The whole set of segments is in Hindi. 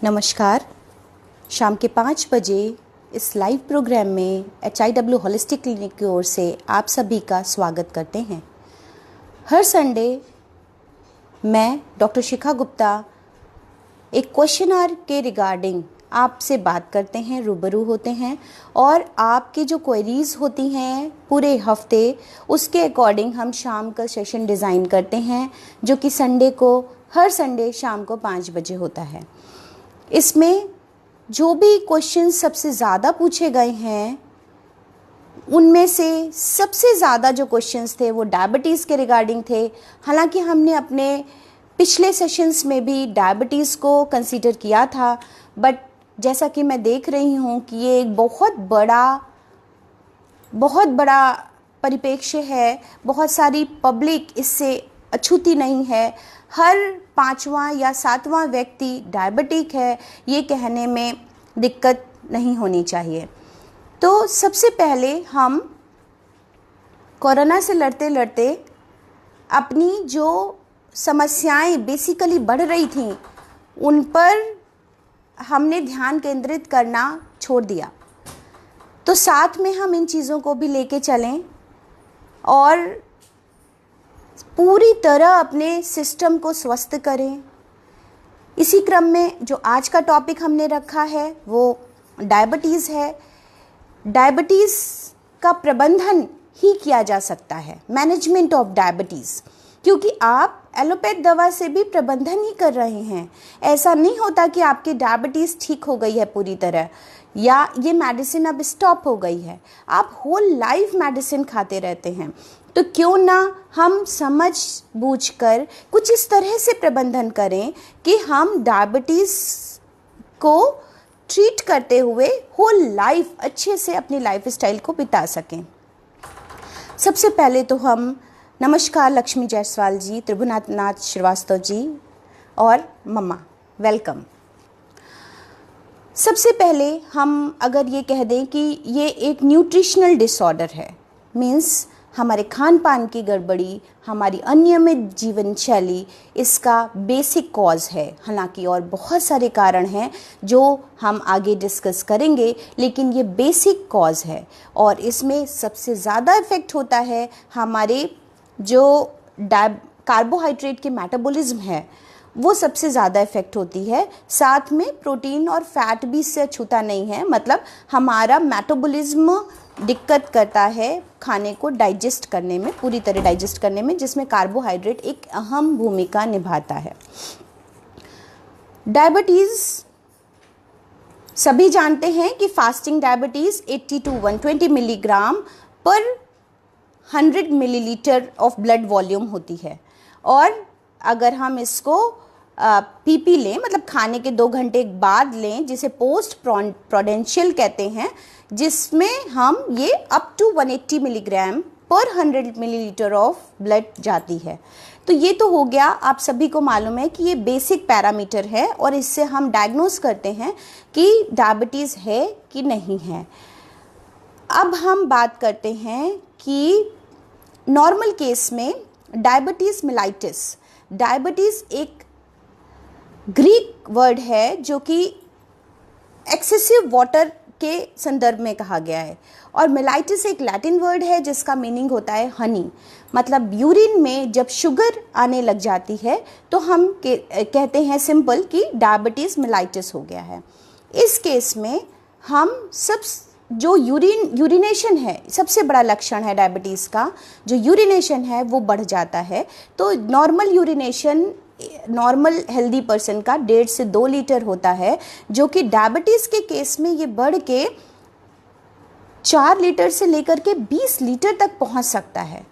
नमस्कार। शाम के 5 बजे इस लाइव प्रोग्राम में HIW होलिस्टिक क्लिनिक की ओर से आप सभी का स्वागत करते हैं। हर संडे मैं डॉक्टर शिखा गुप्ता एक क्वेश्चन आवर के रिगार्डिंग आपसे बात करते हैं, रूबरू होते हैं और आपकी जो क्वेरीज होती हैं पूरे हफ्ते उसके अकॉर्डिंग हम शाम का सेशन डिज़ाइन करते हैं, जो कि हर संडे शाम को 5 बजे होता है। इसमें जो भी क्वेश्चन सबसे ज़्यादा पूछे गए हैं उनमें से सबसे ज़्यादा जो क्वेश्चंस थे वो डायबिटीज़ के रिगार्डिंग थे। हालांकि हमने अपने पिछले सेशंस में भी डायबिटीज़ को कंसीडर किया था, बट जैसा कि मैं देख रही हूँ कि ये एक बहुत बड़ा परिप्रेक्ष्य है। बहुत सारी पब्लिक इससे अछूती नहीं है। हर 5वां या 7वां व्यक्ति डायबिटिक है, ये कहने में दिक्कत नहीं होनी चाहिए। तो सबसे पहले हम कोरोना से लड़ते लड़ते अपनी जो समस्याएं बेसिकली बढ़ रही थीं उन पर हमने ध्यान केंद्रित करना छोड़ दिया। तो साथ में हम इन चीज़ों को भी लेके चलें और पूरी तरह अपने सिस्टम को स्वस्थ करें। इसी क्रम में जो आज का टॉपिक हमने रखा है वो डायबिटीज़ है। डायबिटीज़ का प्रबंधन ही किया जा सकता है, मैनेजमेंट ऑफ डायबिटीज़, क्योंकि आप एलोपैथ दवा से भी प्रबंधन ही कर रहे हैं। ऐसा नहीं होता कि आपकी डायबिटीज़ ठीक हो गई है पूरी तरह या ये मेडिसिन अब स्टॉप हो गई है। आप होल लाइफ मेडिसिन खाते रहते हैं। तो क्यों ना हम समझ बूझकर कुछ इस तरह से प्रबंधन करें कि हम डायबिटीज़ को ट्रीट करते हुए होल लाइफ अच्छे से अपनी लाइफ स्टाइल को बिता सकें। सबसे पहले तो हम नमस्कार लक्ष्मी जायसवाल जी, त्रिभुवनाथ श्रीवास्तव जी और मम्मा, वेलकम। सबसे पहले हम अगर ये कह दें कि ये एक न्यूट्रिशनल डिसऑर्डर है, मीन्स हमारे खान पान की गड़बड़ी, हमारी अनियमित जीवन शैली इसका बेसिक कॉज है। हालांकि और बहुत सारे कारण हैं जो हम आगे डिस्कस करेंगे, लेकिन ये बेसिक कॉज है और इसमें सबसे ज़्यादा इफ़ेक्ट होता है हमारे जो कार्बोहाइड्रेट के मेटाबॉलिज्म है वो सबसे ज़्यादा इफ़ेक्ट होती है। साथ में प्रोटीन और फैट भी इससे अछूता नहीं है, मतलब हमारा मेटाबॉलिज्म दिक्कत करता है खाने को डाइजेस्ट करने में, पूरी तरह डाइजेस्ट करने में, जिसमें कार्बोहाइड्रेट एक अहम भूमिका निभाता है। डायबिटीज़ सभी जानते हैं कि फास्टिंग डायबिटीज़ 80 to 120 मिलीग्राम पर 100 मिलीलीटर ऑफ ब्लड वॉल्यूम होती है। और अगर हम इसको पीपी लें, मतलब खाने के 2 घंटे बाद लें, जिसे पोस्ट प्रोडेंशियल कहते हैं, जिसमें हम ये अप टू 180 मिलीग्राम पर 100 मिलीलीटर ऑफ ब्लड जाती है। तो ये तो हो गया, आप सभी को मालूम है कि ये बेसिक पैरामीटर है और इससे हम डायग्नोस करते हैं कि डायबिटीज़ है कि नहीं है। अब हम बात करते हैं कि नॉर्मल केस में डायबिटीज़ मेलाइटिस, डायबिटीज़ एक ग्रीक वर्ड है जो कि एक्सेसिव वाटर के संदर्भ में कहा गया है, और मेलाइटिस एक लैटिन वर्ड है जिसका मीनिंग होता है हनी। मतलब यूरिन में जब शुगर आने लग जाती है तो हम कहते हैं सिंपल कि डायबिटीज़ मेलाइटिस हो गया है। इस केस में हम सब जो यूरिनेशन है, सबसे बड़ा लक्षण है डायबिटीज़ का, जो यूरिनेशन है वो बढ़ जाता है। तो normal urination normal healthy person का 1.5 से 2 लीटर होता है, जो कि डायबिटीज़ के केस में ये बढ़ के 4 लीटर से लेकर के 20 लीटर तक पहुंच सकता है।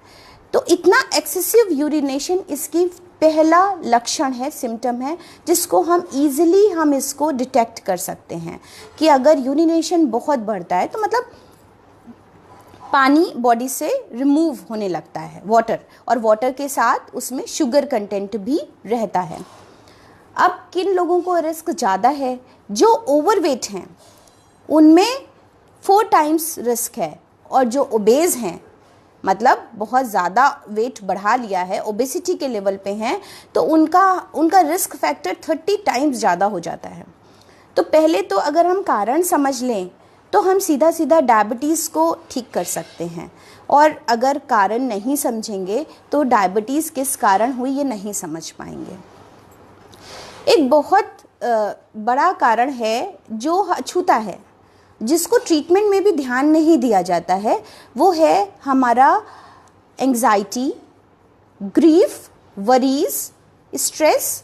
तो इतना एक्सेसिव यूरिनेशन इसकी पहला लक्षण है, सिम्टम है, जिसको हम इसको डिटेक्ट कर सकते हैं कि अगर यूरिनेशन बहुत बढ़ता है तो मतलब पानी बॉडी से रिमूव होने लगता है, वाटर, और वाटर के साथ उसमें शुगर कंटेंट भी रहता है। अब किन लोगों को रिस्क ज़्यादा है? जो ओवरवेट हैं उनमें 4 टाइम्स रिस्क है, और जो ओबेज हैं, मतलब बहुत ज़्यादा वेट बढ़ा लिया है, ओबेसिटी के लेवल पे हैं, तो उनका रिस्क फैक्टर 30 टाइम्स ज़्यादा हो जाता है। तो पहले तो अगर हम कारण समझ लें तो हम सीधा सीधा डायबिटीज़ को ठीक कर सकते हैं, और अगर कारण नहीं समझेंगे तो डायबिटीज़ किस कारण हुई ये नहीं समझ पाएंगे। एक बहुत बड़ा कारण है जो अछूता है, जिसको ट्रीटमेंट में भी ध्यान नहीं दिया जाता है, वो है हमारा एंग्जाइटी, ग्रीफ, वरीज, स्ट्रेस,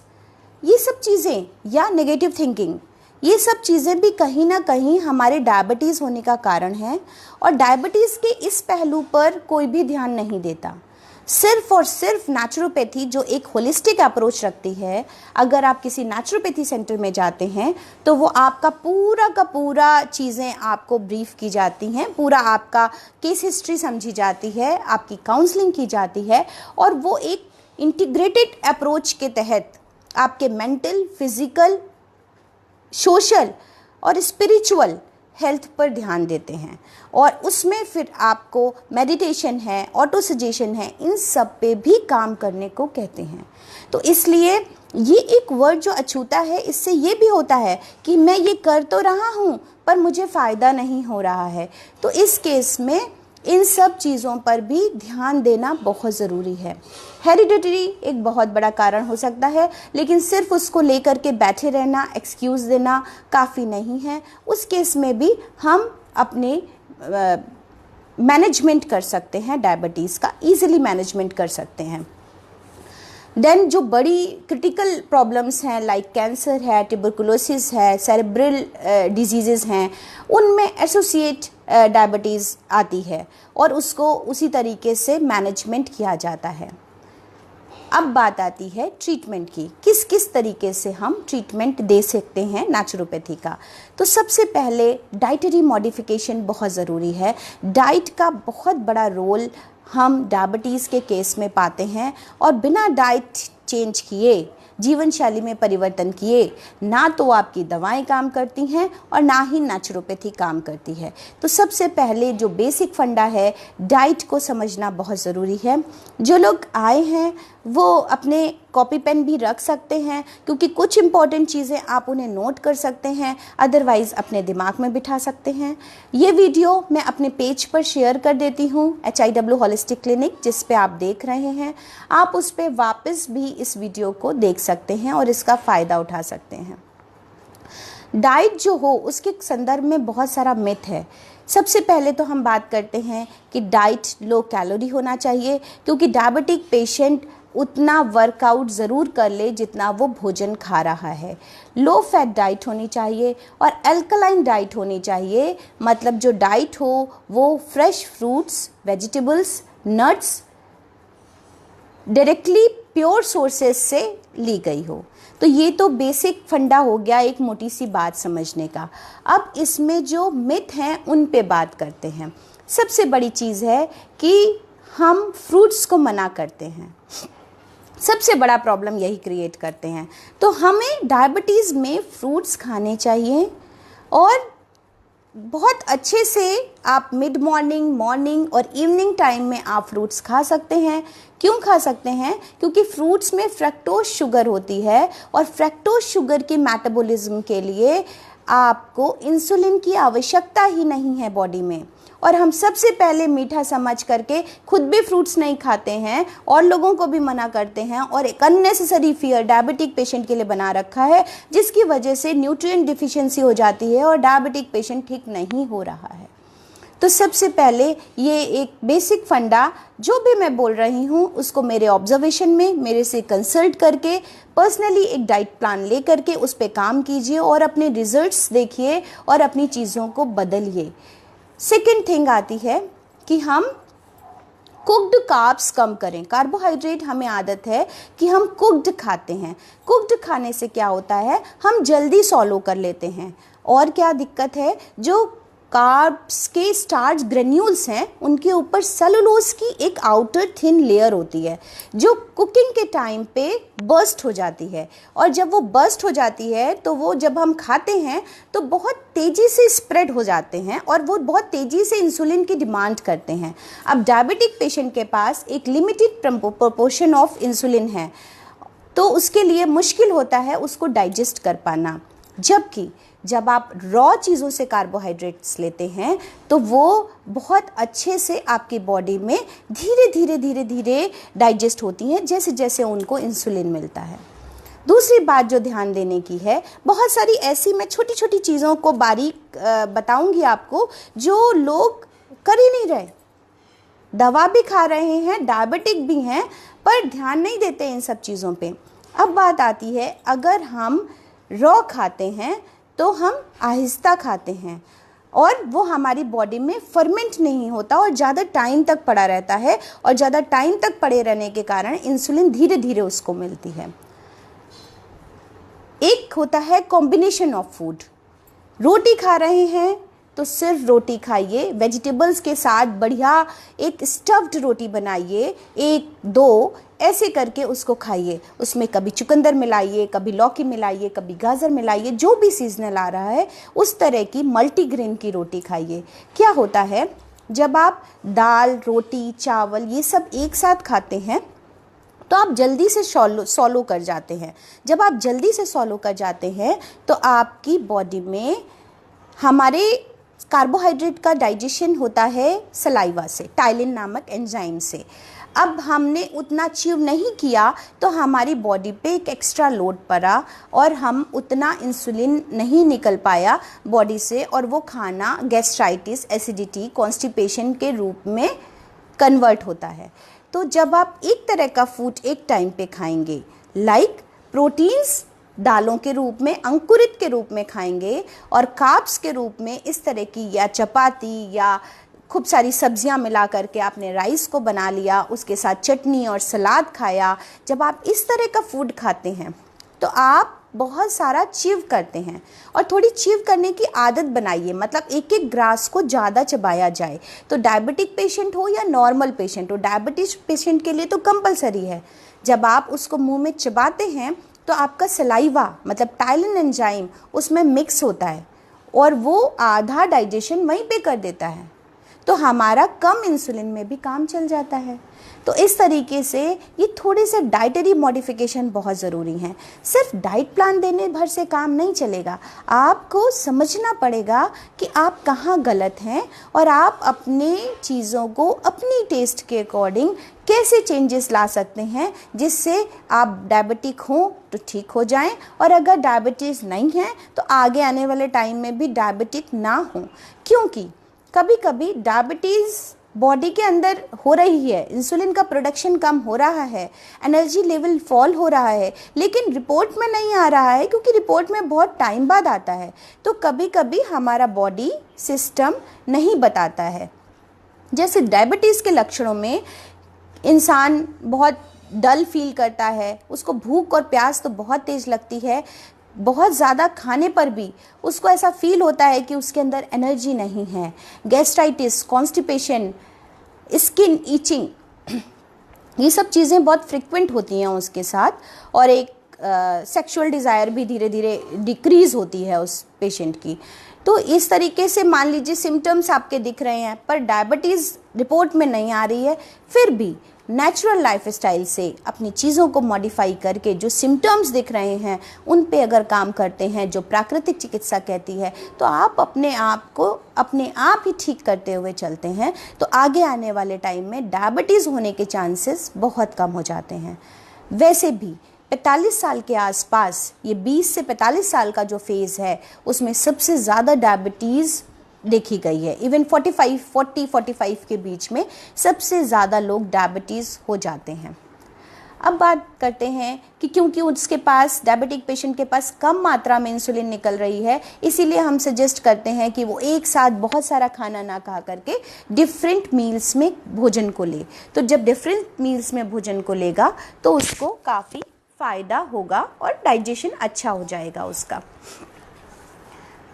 ये सब चीज़ें, या नेगेटिव थिंकिंग, ये सब चीज़ें भी कहीं ना कहीं हमारे डायबिटीज़ होने का कारण है। और डायबिटीज़ के इस पहलू पर कोई भी ध्यान नहीं देता। सिर्फ और सिर्फ नेचुरोपैथी जो एक होलिस्टिक अप्रोच रखती है, अगर आप किसी नेचुरोपैथी सेंटर में जाते हैं तो वो आपका पूरा का पूरा चीज़ें आपको ब्रीफ की जाती हैं, पूरा आपका केस हिस्ट्री समझी जाती है, आपकी काउंसलिंग की जाती है, और वो एक इंटीग्रेटेड अप्रोच के तहत आपके मेंटल, फिजिकल, सोशल और स्पिरिचुअल हेल्थ पर ध्यान देते हैं। और उसमें फिर आपको मेडिटेशन है, ऑटो सजेशन है, इन सब पे भी काम करने को कहते हैं। तो इसलिए ये एक वर्ड जो अछूता है, इससे ये भी होता है कि मैं ये कर तो रहा हूँ पर मुझे फ़ायदा नहीं हो रहा है। तो इस केस में इन सब चीज़ों पर भी ध्यान देना बहुत ज़रूरी है। हेरिडिटरी एक बहुत बड़ा कारण हो सकता है, लेकिन सिर्फ उसको लेकर के बैठे रहना, एक्सक्यूज़ देना काफ़ी नहीं है। उस केस में भी हम अपने मैनेजमेंट कर सकते हैं, डायबिटीज़ का ईज़िली मैनेजमेंट कर सकते हैं। देन जो बड़ी क्रिटिकल प्रॉब्लम्स हैं लाइक कैंसर है, ट्यूबरकुलोसिस है, सेरेब्रल डिजीज़ेज़ हैं, उनमें एसोसिएट डायबिटीज़ आती है और उसको उसी तरीके से मैनेजमेंट किया जाता है। अब बात आती है ट्रीटमेंट की, किस किस तरीके से हम ट्रीटमेंट दे सकते हैं नेचुरोपैथी का। तो सबसे पहले डाइटरी मॉडिफिकेशन बहुत ज़रूरी है। डाइट का बहुत बड़ा रोल हम डायबिटीज़ के केस में पाते हैं, और बिना डाइट चेंज किए, जीवन शैली में परिवर्तन किए, ना तो आपकी दवाएं काम करती हैं और ना ही नेचुरोपैथी काम करती है। तो सबसे पहले जो बेसिक फंडा है, डाइट को समझना बहुत ज़रूरी है। जो लोग आए हैं वो अपने कॉपी पेन भी रख सकते हैं, क्योंकि कुछ इंपॉर्टेंट चीज़ें आप उन्हें नोट कर सकते हैं, अदरवाइज़ अपने दिमाग में बिठा सकते हैं। ये वीडियो मैं अपने पेज पर शेयर कर देती हूँ, HIW होलिस्टिक क्लिनिक, जिस पे आप देख रहे हैं। आप उस पर वापस भी इस वीडियो को देख सकते हैं और इसका फ़ायदा उठा सकते हैं। डाइट जो हो उसके संदर्भ में बहुत सारा मिथ है। सबसे पहले तो हम बात करते हैं कि डाइट लो कैलोरी होना चाहिए, क्योंकि डायबिटिक पेशेंट उतना वर्कआउट ज़रूर कर ले जितना वो भोजन खा रहा है। लो फैट डाइट होनी चाहिए और अल्कलाइन डाइट होनी चाहिए, मतलब जो डाइट हो वो fresh fruits, vegetables, nuts, directly pure sources से ली गई हो। तो ये तो बेसिक फंडा हो गया एक मोटी सी बात समझने का। अब इसमें जो मिथ हैं उन पे बात करते हैं। सबसे बड़ी चीज़ है कि हम फ्रूट्स को मना करते हैं, सबसे बड़ा प्रॉब्लम यही क्रिएट करते हैं। तो हमें डायबिटीज़ में फ्रूट्स खाने चाहिए, और बहुत अच्छे से आप मिड मॉर्निंग, मॉर्निंग और इवनिंग टाइम में आप फ्रूट्स खा सकते हैं। क्यों खा सकते हैं? क्योंकि फ्रूट्स में फ्रक्टोज शुगर होती है, और फ्रक्टोज शुगर के मेटाबॉलिज्म के लिए आपको इंसुलिन की आवश्यकता ही नहीं है बॉडी में। और हम सबसे पहले मीठा समझ करके खुद भी फ्रूट्स नहीं खाते हैं और लोगों को भी मना करते हैं, और एक अननेसेसरी फियर डायबिटिक पेशेंट के लिए बना रखा है, जिसकी वजह से न्यूट्रिएंट डिफिशिएंसी हो जाती है और डायबिटिक पेशेंट ठीक नहीं हो रहा है। तो सबसे पहले ये एक बेसिक फंडा जो भी मैं बोल रही हूँ उसको मेरे ऑब्जर्वेशन में मेरे से कंसल्ट करके पर्सनली एक डाइट प्लान ले करके उस पर काम कीजिए और अपने रिजल्ट्स देखिए और अपनी चीज़ों को बदलिए। सेकेंड थिंग आती है कि हम कुक्ड कार्ब्स कम करें। कार्बोहाइड्रेट हमें आदत है कि हम कुक्ड खाते हैं। कुक्ड खाने से क्या होता है, हम जल्दी सॉलो कर लेते हैं। और क्या दिक्कत है, जो कार्ब्स के स्टार्च ग्रेन्यूल्स हैं उनके ऊपर सेलुलोज की एक आउटर थिन लेयर होती है जो कुकिंग के टाइम पे बर्स्ट हो जाती है, और जब वो बर्स्ट हो जाती है तो वो जब हम खाते हैं तो बहुत तेज़ी से स्प्रेड हो जाते हैं और वो बहुत तेज़ी से इंसुलिन की डिमांड करते हैं। अब डायबिटिक पेशेंट के पास एक लिमिटेड प्रोपोर्शन ऑफ इंसुलिन है, तो उसके लिए मुश्किल होता है उसको डाइजेस्ट कर पाना। जबकि जब आप रॉ चीज़ों से कार्बोहाइड्रेट्स लेते हैं तो वो बहुत अच्छे से आपकी बॉडी में धीरे धीरे धीरे धीरे डाइजेस्ट होती हैं जैसे जैसे उनको इंसुलिन मिलता है। दूसरी बात जो ध्यान देने की है, बहुत सारी ऐसी मैं छोटी छोटी चीज़ों को बारीक बताऊंगी आपको जो लोग कर ही नहीं रहे, दवा भी खा रहे हैं, डायबिटिक भी हैं, पर ध्यान नहीं देते इन सब चीज़ों पे। अब बात आती है, अगर हम रॉ खाते हैं तो हम आहिस्ता खाते हैं और वो हमारी बॉडी में फर्मेंट नहीं होता और ज़्यादा टाइम तक पड़ा रहता है, और ज़्यादा टाइम तक पड़े रहने के कारण इंसुलिन धीरे धीरे उसको मिलती है। एक होता है कॉम्बिनेशन ऑफ फूड, रोटी खा रहे हैं तो सिर्फ रोटी खाइए, वेजिटेबल्स के साथ बढ़िया एक स्टफ्ड रोटी बनाइए, 1-2 ऐसे करके उसको खाइए, उसमें कभी चुकंदर मिलाइए, कभी लौकी मिलाइए, कभी गाजर मिलाइए, जो भी सीजनल आ रहा है उस तरह की मल्टीग्रेन की रोटी खाइए। क्या होता है, जब आप दाल, रोटी, चावल ये सब एक साथ खाते हैं तो आप जल्दी से सॉलो कर जाते हैं। जब आप जल्दी से सॉलो कर जाते हैं तो आपकी बॉडी में हमारे कार्बोहाइड्रेट का डाइजेशन होता है सलाइवा से, टाइलिन नामक एंजाइम से। अब हमने उतना च्यू नहीं किया तो हमारी बॉडी पे एक एक्स्ट्रा लोड पड़ा और हम उतना इंसुलिन नहीं निकल पाया बॉडी से, और वो खाना गैस्ट्राइटिस, एसिडिटी, कॉन्स्टिपेशन के रूप में कन्वर्ट होता है। तो जब आप एक तरह का फूड एक टाइम पे खाएंगे, लाइक प्रोटीन्स दालों के रूप में, अंकुरित के रूप में खाएंगे, और कार्ब्स के रूप में इस तरह की या चपाती या खूब सारी सब्जियां मिला करके आपने राइस को बना लिया, उसके साथ चटनी और सलाद खाया। जब आप इस तरह का फूड खाते हैं तो आप बहुत सारा च्यू करते हैं, और थोड़ी च्यू करने की आदत बनाइए, मतलब एक एक ग्रास को ज़्यादा चबाया जाए। तो डायबिटिक पेशेंट हो या नॉर्मल पेशेंट हो, डायबिटीज पेशेंट के लिए तो कंपलसरी है। जब आप उसको मुंह में चबाते हैं तो आपका सलाइवा मतलब टाइलिन एंजाइम उसमें मिक्स होता है और वो आधा डाइजेशन वहीं पे कर देता है, तो हमारा कम इंसुलिन में भी काम चल जाता है। तो इस तरीके से ये थोड़े से डाइटरी मॉडिफिकेशन बहुत ज़रूरी हैं। सिर्फ डाइट प्लान देने भर से काम नहीं चलेगा, आपको समझना पड़ेगा कि आप कहाँ गलत हैं और आप अपने चीज़ों को अपनी टेस्ट के अकॉर्डिंग कैसे चेंजेस ला सकते हैं, जिससे आप डायबिटिक हों तो ठीक हो जाएं, और अगर डायबिटीज़ नहीं है तो आगे आने वाले टाइम में भी डायबिटिक ना हो। क्योंकि कभी कभी डायबिटीज़ बॉडी के अंदर हो रही है, इंसुलिन का प्रोडक्शन कम हो रहा है, एनर्जी लेवल फॉल हो रहा है, लेकिन रिपोर्ट में नहीं आ रहा है क्योंकि रिपोर्ट में बहुत टाइम बाद आता है। तो कभी कभी हमारा बॉडी सिस्टम नहीं बताता है। जैसे डायबिटीज़ के लक्षणों में इंसान बहुत डल फील करता है, उसको भूख और प्यास तो बहुत तेज़ लगती है, बहुत ज़्यादा खाने पर भी उसको ऐसा फील होता है कि उसके अंदर एनर्जी नहीं है, गैस्ट्राइटिस, कॉन्स्टिपेशन, स्किन ईचिंग, ये सब चीज़ें बहुत फ्रिक्वेंट होती हैं उसके साथ, और एक सेक्सुअल डिज़ायर भी धीरे धीरे डिक्रीज़ होती है उस पेशेंट की। तो इस तरीके से मान लीजिए सिम्टम्स आपके दिख रहे हैं पर डायबिटीज़ रिपोर्ट में नहीं आ रही है, फिर भी नेचुरल लाइफस्टाइल से अपनी चीज़ों को मॉडिफाई करके जो सिम्टम्स दिख रहे हैं उन पे अगर काम करते हैं, जो प्राकृतिक चिकित्सा कहती है, तो आप अपने आप को अपने आप ही ठीक करते हुए चलते हैं, तो आगे आने वाले टाइम में डायबिटीज़ होने के चांसेस बहुत कम हो जाते हैं। वैसे भी 45 साल के आसपास, ये 20 से 45 साल का जो फेज़ है उसमें सबसे ज़्यादा डायबिटीज़ देखी गई है। इवन 40-45 के बीच में सबसे ज़्यादा लोग डायबिटीज़ हो जाते हैं। अब बात करते हैं कि क्योंकि उसके पास, डायबिटिक पेशेंट के पास कम मात्रा में इंसुलिन निकल रही है, इसीलिए हम सजेस्ट करते हैं कि वो एक साथ बहुत सारा खाना ना खा करके डिफरेंट मील्स में भोजन को ले। तो जब डिफरेंट मील्स में भोजन को लेगा तो उसको काफ़ी फ़ायदा होगा और डाइजेशन अच्छा हो जाएगा उसका।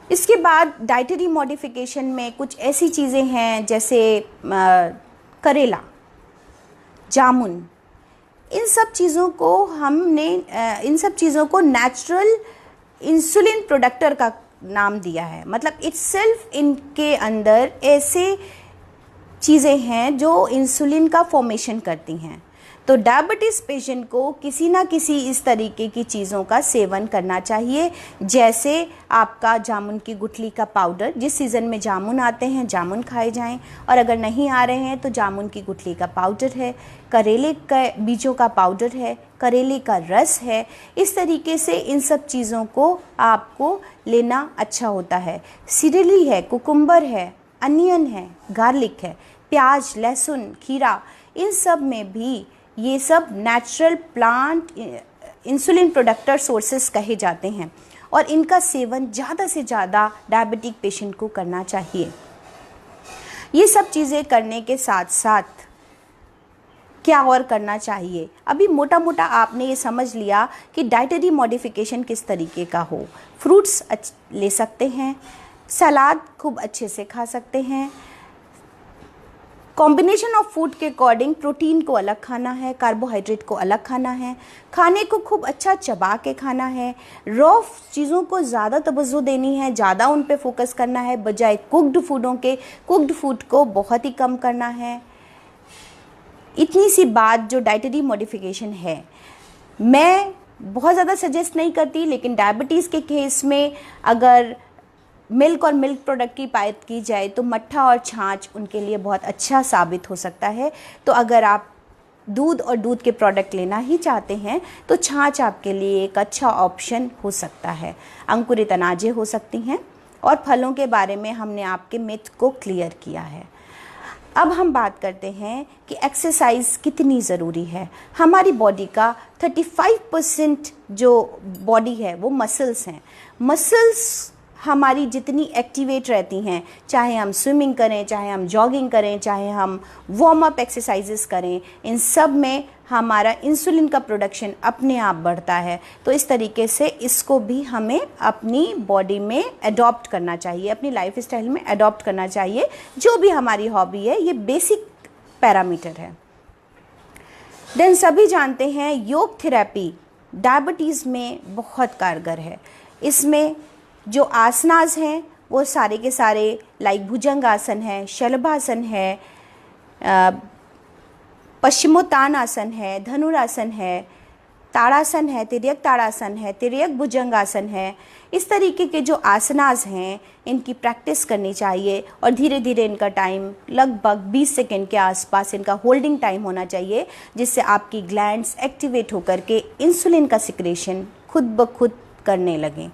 इसके बाद डाइटरी मॉडिफिकेशन में कुछ ऐसी चीज़ें हैं जैसे करेला, जामुन, इन सब चीज़ों को नेचुरल इंसुलिन प्रोडक्टर का नाम दिया है। मतलब इट्स सेल्फ इनके अंदर ऐसे चीज़ें हैं जो इंसुलिन का फॉर्मेशन करती हैं। तो डायबिटीज़ पेशेंट को किसी ना किसी इस तरीके की चीज़ों का सेवन करना चाहिए, जैसे आपका जामुन की गुठली का पाउडर, जिस सीज़न में जामुन आते हैं जामुन खाए जाएं, और अगर नहीं आ रहे हैं तो जामुन की गुठली का पाउडर है, करेले के बीजों का पाउडर है, करेले का रस है। इस तरीके से इन सब चीज़ों को आपको लेना अच्छा होता है। सीरियली है, कुकुम्बर है, अनियन है, गार्लिक है, प्याज, लहसुन, खीरा, इन सब में भी ये सब नेचुरल प्लांट इंसुलिन प्रोडक्टर सोर्सेस कहे जाते हैं और इनका सेवन ज़्यादा से ज़्यादा डायबिटिक पेशेंट को करना चाहिए। ये सब चीज़ें करने के साथ साथ क्या और करना चाहिए? अभी मोटा मोटा आपने ये समझ लिया कि डाइटरी मॉडिफिकेशन किस तरीके का हो। फ्रूट्स ले सकते हैं, सलाद खूब अच्छे से खा सकते हैं, कॉम्बिनेशन ऑफ फूड के अकॉर्डिंग प्रोटीन को अलग खाना है, कार्बोहाइड्रेट को अलग खाना है, खाने को खूब अच्छा चबा के खाना है, रॉ चीज़ों को ज़्यादा तवज्जो देनी है, ज़्यादा उन पे फोकस करना है बजाय कुक्ड फूडों के। कुक्ड फूड को बहुत ही कम करना है। इतनी सी बात जो डाइटरी मॉडिफिकेशन है, मैं बहुत ज़्यादा सजेस्ट नहीं करती, लेकिन डायबिटीज़ के केस में अगर मिल्क और मिल्क प्रोडक्ट की बात की जाए तो मट्ठा और छाछ उनके लिए बहुत अच्छा साबित हो सकता है। तो अगर आप दूध और दूध के प्रोडक्ट लेना ही चाहते हैं तो छाछ आपके लिए एक अच्छा ऑप्शन हो सकता है। अंकुरित अनाजें हो सकती हैं, और फलों के बारे में हमने आपके मिथ को क्लियर किया है। अब हम बात करते हैं कि एक्सरसाइज कितनी ज़रूरी है। हमारी बॉडी का 35% जो बॉडी है वो मसल्स हैं। मसल्स हमारी जितनी एक्टिवेट रहती हैं, चाहे हम स्विमिंग करें, चाहे हम जॉगिंग करें, चाहे हम वार्म अप एक्सरसाइजेस करें, इन सब में हमारा इंसुलिन का प्रोडक्शन अपने आप बढ़ता है। तो इस तरीके से इसको भी हमें अपनी बॉडी में अडॉप्ट करना चाहिए, अपनी लाइफ स्टाइल में अडॉप्ट करना चाहिए। जो भी हमारी हॉबी है, ये बेसिक पैरामीटर है। देन सभी जानते हैं योग थेरेपी डायबिटीज़ में बहुत कारगर है। इसमें जो आसनास हैं वो सारे के सारे लाइक भुजंगासन है, शलभासन है, पश्चिमोत्तानासन है, धनुरासन है, ताड़ासन है, तिर्यक ताड़ासन है, तिर्यक भुजंगासन है। इस तरीके के जो आसनास हैं इनकी प्रैक्टिस करनी चाहिए और धीरे धीरे इनका टाइम लगभग 20 सेकेंड के आसपास इनका होल्डिंग टाइम होना चाहिए, जिससे आपकी ग्लैंड्स एक्टिवेट होकर के इंसुलिन का सिक्रेशन खुद ब खुद करने लगें,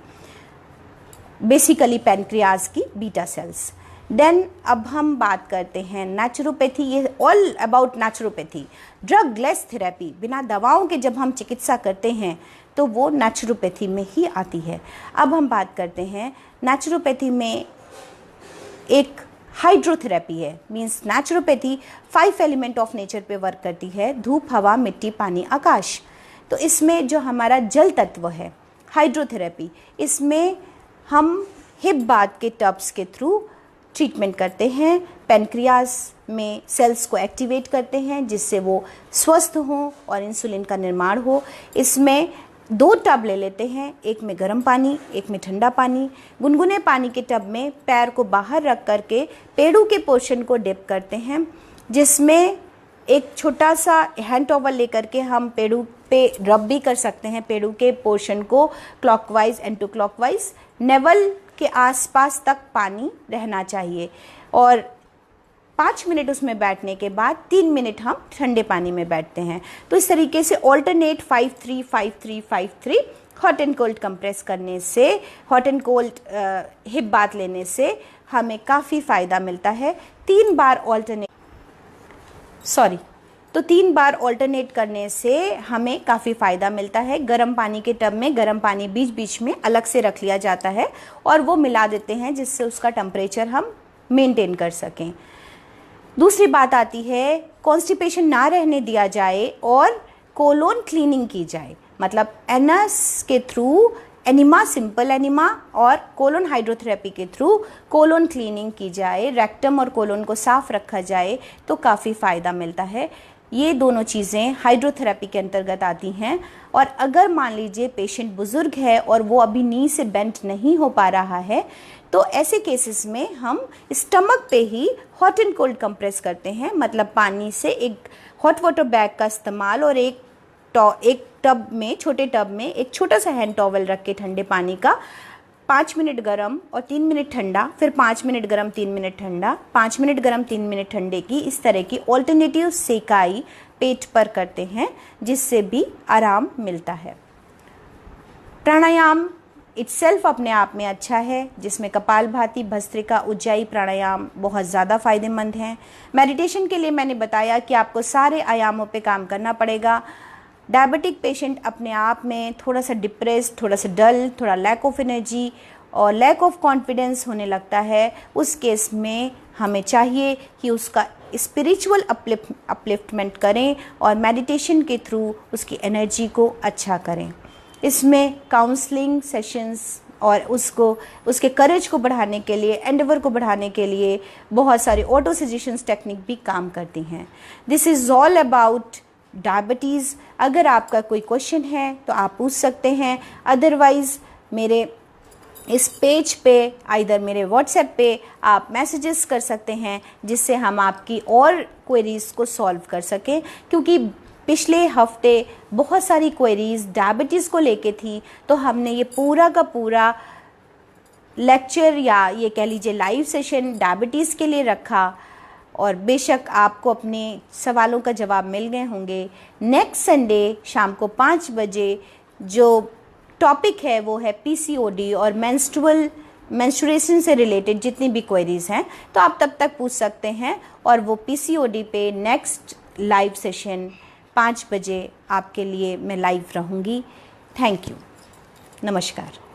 बेसिकली पैनक्रियाज की बीटा सेल्स। देन अब हम बात करते हैं नेचुरोपैथी। ये all about naturopathy, drug less therapy. बिना दवाओं के जब हम चिकित्सा करते हैं तो वो नेचुरोपैथी में ही आती है। अब हम बात करते हैं नेचुरोपैथी में एक हाइड्रोथेरेपी है। Means naturopathy 5 element of nature पे वर्क करती है, धूप, हवा, मिट्टी, पानी, आकाश। तो इसमें जो हमारा जल तत्व है हाइड्रोथेरेपी, इसमें हम हिप बाथ के टब्स के थ्रू ट्रीटमेंट करते हैं। पैनक्रियाज में सेल्स को एक्टिवेट करते हैं जिससे वो स्वस्थ हों और इंसुलिन का निर्माण हो। इसमें 2 टब ले लेते हैं, एक में गर्म पानी, एक में ठंडा पानी। गुनगुने पानी के टब में पैर को बाहर रख करके पेड़ू के पोर्शन को डिप करते हैं, जिसमें एक छोटा सा हैंड टॉवल लेकर के हम पेड़ू पे रब भी कर सकते हैं। पेड़ू के पोर्शन को क्लॉकवाइज एंटी क्लॉकवाइज, नेवल के आसपास तक पानी रहना चाहिए और 5 मिनट उसमें बैठने के बाद 3 मिनट हम ठंडे पानी में बैठते हैं। तो इस तरीके से alternate 5-3-5-3-5-3 hot and cold compress करने से, hot and cold hip bath लेने से हमें काफ़ी फ़ायदा मिलता है। 3 बार ऑल्टरनेट करने से हमें काफ़ी फ़ायदा मिलता है। गर्म पानी के टब में गर्म पानी बीच बीच में अलग से रख लिया जाता है और वो मिला देते हैं जिससे उसका टेम्परेचर हम मेंटेन कर सकें। दूसरी बात आती है कॉन्स्टिपेशन ना रहने दिया जाए और कोलोन क्लीनिंग की जाए। मतलब एनस के थ्रू एनिमा, सिंपल एनिमा और कोलोन हाइड्रोथेरेपी के थ्रू कोलोन क्लीनिंग की जाए, रेक्टम और कोलोन को साफ रखा जाए तो काफ़ी फ़ायदा मिलता है। ये दोनों चीज़ें हाइड्रोथेरेपी के अंतर्गत आती हैं। और अगर मान लीजिए पेशेंट बुज़ुर्ग है और वो अभी नी से बेंट नहीं हो पा रहा है तो ऐसे केसेस में हम स्टमक पे ही हॉट एंड कोल्ड कंप्रेस करते हैं। मतलब पानी से एक हॉट वाटर बैग का इस्तेमाल और एक टब में, छोटे टब में एक छोटा सा हैंड टॉवल रख के ठंडे पानी का 5 मिनट गर्म और 3 मिनट ठंडा, फिर 5 मिनट गर्म 3 मिनट ठंडा, 5 मिनट गर्म 3 मिनट ठंडे की इस तरह की ऑल्टरनेटिव सेकाई पेट पर करते हैं, जिससे भी आराम मिलता है। प्राणायाम इट्सेल्फ अपने आप में अच्छा है, जिसमें कपालभाति, भस्त्रिका, उज्जाई प्राणायाम बहुत ज़्यादा फ़ायदेमंद हैं। मेडिटेशन के लिए मैंने बताया कि आपको सारे आयामों पे काम करना पड़ेगा। डायबिटिक पेशेंट अपने आप में थोड़ा सा डिप्रेस्ड, थोड़ा सा डल, थोड़ा लैक ऑफ एनर्जी और लैक ऑफ कॉन्फिडेंस होने लगता है, उस केस में हमें चाहिए कि उसका स्पिरिचुअल अपलिफ्टमेंट करें और मेडिटेशन के थ्रू उसकी एनर्जी को अच्छा करें। इसमें काउंसलिंग सेशंस और उसके करेज को बढ़ाने के लिए, एंडेवर को बढ़ाने के लिए बहुत सारी ऑटो सजेशंस टेक्निक भी काम करती हैं। This is all about diabetes. अगर आपका कोई क्वेश्चन है तो आप पूछ सकते हैं, अदरवाइज़ मेरे इस पेज पे आइदर मेरे व्हाट्सएप पे आप मैसेजेस कर सकते हैं, जिससे हम आपकी और क्वेरीज़ को सॉल्व कर सकें, क्योंकि पिछले हफ्ते बहुत सारी क्वेरीज़ डायबिटीज़ को लेके थी, तो हमने ये पूरा का पूरा लेक्चर या ये कह लीजिए लाइव सेशन डायबिटीज़ के लिए रखा और बेशक आपको अपने सवालों का जवाब मिल गए होंगे। नेक्स्ट संडे शाम को 5 बजे जो टॉपिक है वो है पीसीओडी और मेंस्ट्रुएशन से रिलेटेड जितनी भी क्वेरीज़ हैं, तो आप तब तक पूछ सकते हैं और वो पीसीओडी पे नेक्स्ट लाइव सेशन 5 बजे आपके लिए मैं लाइव रहूँगी। थैंक यू, नमस्कार।